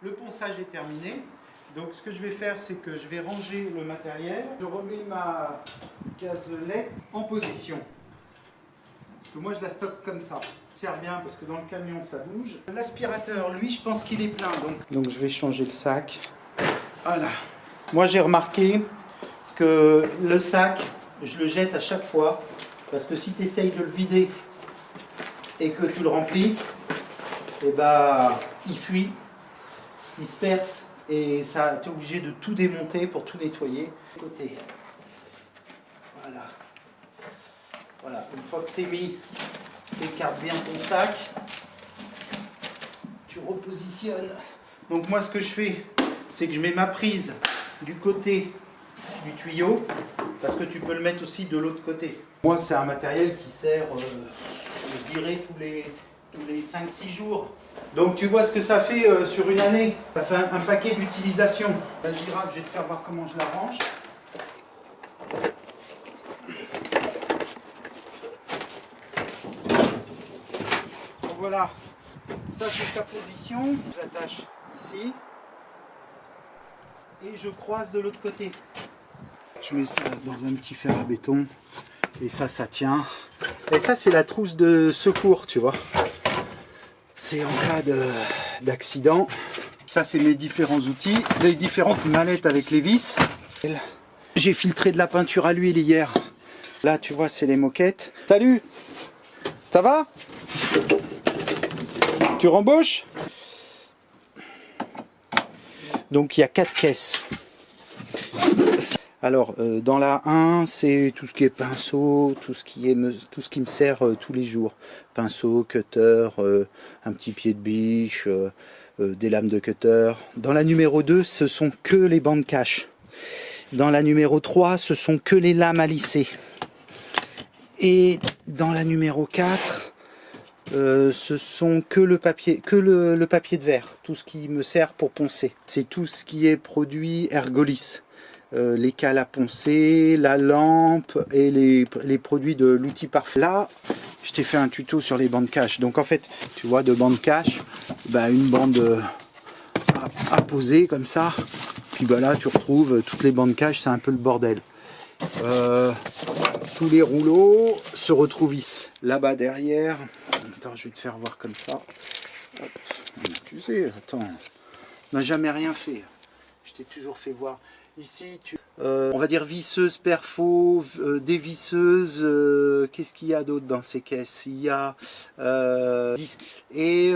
Le ponçage est terminé. Donc ce que je vais faire, c'est que je vais ranger le matériel. Je remets ma gazelette en position. Parce que moi je la stocke comme ça. Ça sert bien parce que dans le camion ça bouge. L'aspirateur, lui, je pense qu'il est plein. Donc je vais changer le sac. Voilà. Moi j'ai remarqué que le sac, je le jette à chaque fois. Parce que si tu essayes de le vider et que tu le remplis, et bah, il fuit, il se perce et ça, tu es obligé de tout démonter pour tout nettoyer. Côté. Voilà. Voilà. Une fois que c'est mis, tu écartes bien ton sac. Tu repositionnes. Donc moi ce que je fais, c'est que je mets ma prise du côté du tuyau, parce que tu peux le mettre aussi de l'autre côté. Moi c'est un matériel qui sert, je dirais, tous les 5-6 jours. Donc tu vois ce que ça fait sur une année. Ça fait un paquet d'utilisation. La girafe, je vais te faire voir comment je la range. Donc voilà, ça c'est sa position. J'attache ici. Et je croise de l'autre côté. Je mets ça dans un petit fer à béton. Et ça tient. Et ça c'est la trousse de secours, tu vois. C'est en cas d'accident. Ça c'est mes différents outils. Les différentes mallettes avec les vis. J'ai filtré de la peinture à l'huile hier. Là tu vois c'est les moquettes. Salut. Ça va? Tu rembauches? Donc il y a 4 caisses. Alors dans la 1, c'est tout ce qui est pinceau, tout ce qui me sert tous les jours. Pinceau, cutter, un petit pied de biche, des lames de cutter. Dans la numéro 2, ce sont que les bandes cache. Dans la numéro 3, ce sont que les lames à lisser. Et dans la numéro 4, ce sont que le papier de verre, tout ce qui me sert pour poncer. C'est tout ce qui est produit Ergolis. Les cales à poncer, la lampe et les produits de l'outil parfait. Là, je t'ai fait un tuto sur les bandes cache. Donc en fait, tu vois, de bandes cache, bah, une bande à poser comme ça. Puis bah, là, tu retrouves toutes les bandes cache, c'est un peu le bordel. Tous les rouleaux se retrouvent ici. Là-bas derrière, attends, je vais te faire voir comme ça. Hop. Tu sais, attends, on n'a jamais rien fait. Je t'ai toujours fait voir. Ici, on va dire visseuse, perfo, dévisseuse. Qu'est-ce qu'il y a d'autre dans ces caisses? Il y a et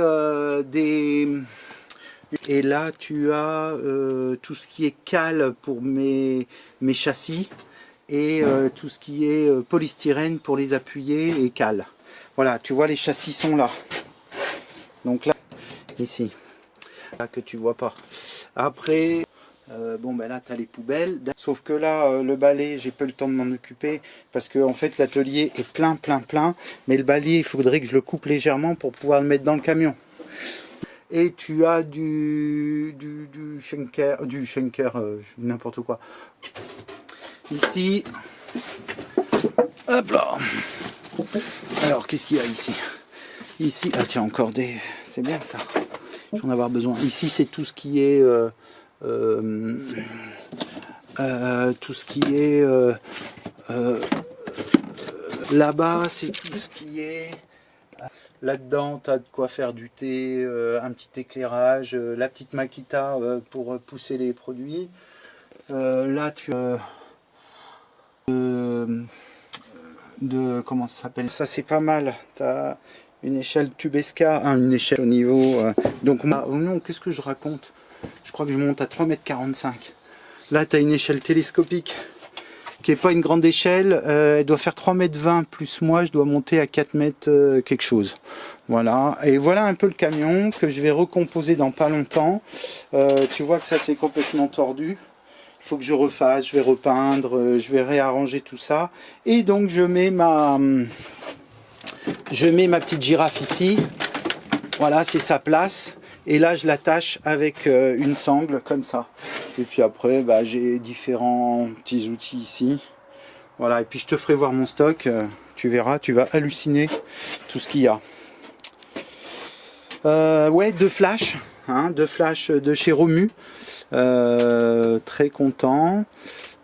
et là, tu as tout ce qui est cale pour mes châssis et tout ce qui est polystyrène pour les appuyer et cale. Voilà, tu vois, les châssis sont là. Donc là, ici, là que tu vois pas. Après. Bon ben là tu as les poubelles, sauf que là le balai j'ai pas eu le temps de m'en occuper parce que en fait l'atelier est plein, mais le balai il faudrait que je le coupe légèrement pour pouvoir le mettre dans le camion. Et tu as du Schenker, n'importe quoi. Ici, hop là. Alors qu'est-ce qu'il y a ici? Ici, ah tiens encore des, c'est bien ça, je vais en avoir besoin. Ici c'est tout ce qui est tout ce qui est là-bas, c'est tout ce qui est là-dedans, tu as de quoi faire du thé, un petit éclairage, la petite Makita pour pousser les produits. Là tu as comment ça s'appelle, ça c'est pas mal, tu as une échelle Tubesca, une échelle au niveau donc moi, oh non, qu'est-ce que je raconte? Je crois que je monte à 3,45 m. Là, tu as une échelle télescopique qui n'est pas une grande échelle. Elle doit faire 3,20 m plus moi, je dois monter à 4 m quelque chose. Voilà. Et voilà un peu le camion que je vais recomposer dans pas longtemps. Tu vois que ça, c'est complètement tordu. Il faut que je refasse, je vais repeindre, je vais réarranger tout ça. Et donc, je mets ma petite girafe ici. Voilà, c'est sa place. Et là, je l'attache avec une sangle comme ça. Et puis après, bah, j'ai différents petits outils ici. Voilà, et puis je te ferai voir mon stock. Tu verras, tu vas halluciner tout ce qu'il y a. Ouais, 2 flashs. hein, 2 flashs de chez Romu. Très content.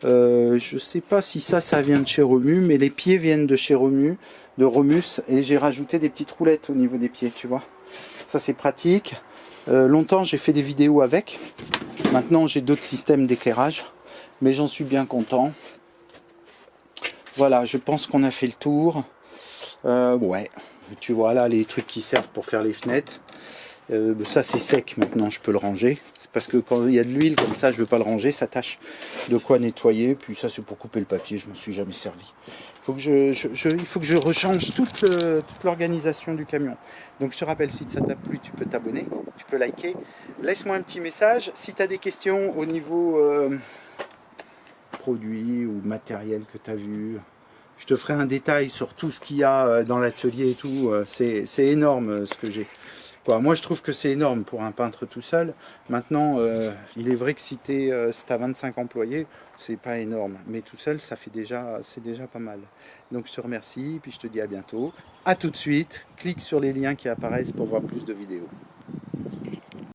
Je sais pas si ça vient de chez Romu, mais les pieds viennent de chez Romu, de Romus, et j'ai rajouté des petites roulettes au niveau des pieds, tu vois. Ça c'est pratique. Longtemps j'ai fait des vidéos avec. Maintenant j'ai d'autres systèmes d'éclairage, mais j'en suis bien content. Voilà, je pense qu'on a fait le tour. Ouais, tu vois là les trucs qui servent pour faire les fenêtres. Ça c'est sec maintenant, je peux le ranger. C'est parce que quand il y a de l'huile comme ça, je veux pas le ranger, ça tâche. De quoi nettoyer. Puis ça c'est pour couper le papier, je m'en suis jamais servi. Il faut que je rechange toute l'organisation du camion. Donc je te rappelle, si ça t'a plu, tu peux t'abonner, tu peux liker. Laisse-moi un petit message. Si tu as des questions au niveau produit ou matériel que tu as vu, je te ferai un détail sur tout ce qu'il y a dans l'atelier et tout. C'est énorme ce que j'ai. Moi je trouve que c'est énorme pour un peintre tout seul. Maintenant, il est vrai que si tu as 25 employés, c'est pas énorme. Mais tout seul, c'est déjà pas mal. Donc je te remercie, puis je te dis à bientôt. À tout de suite. Clique sur les liens qui apparaissent pour voir plus de vidéos.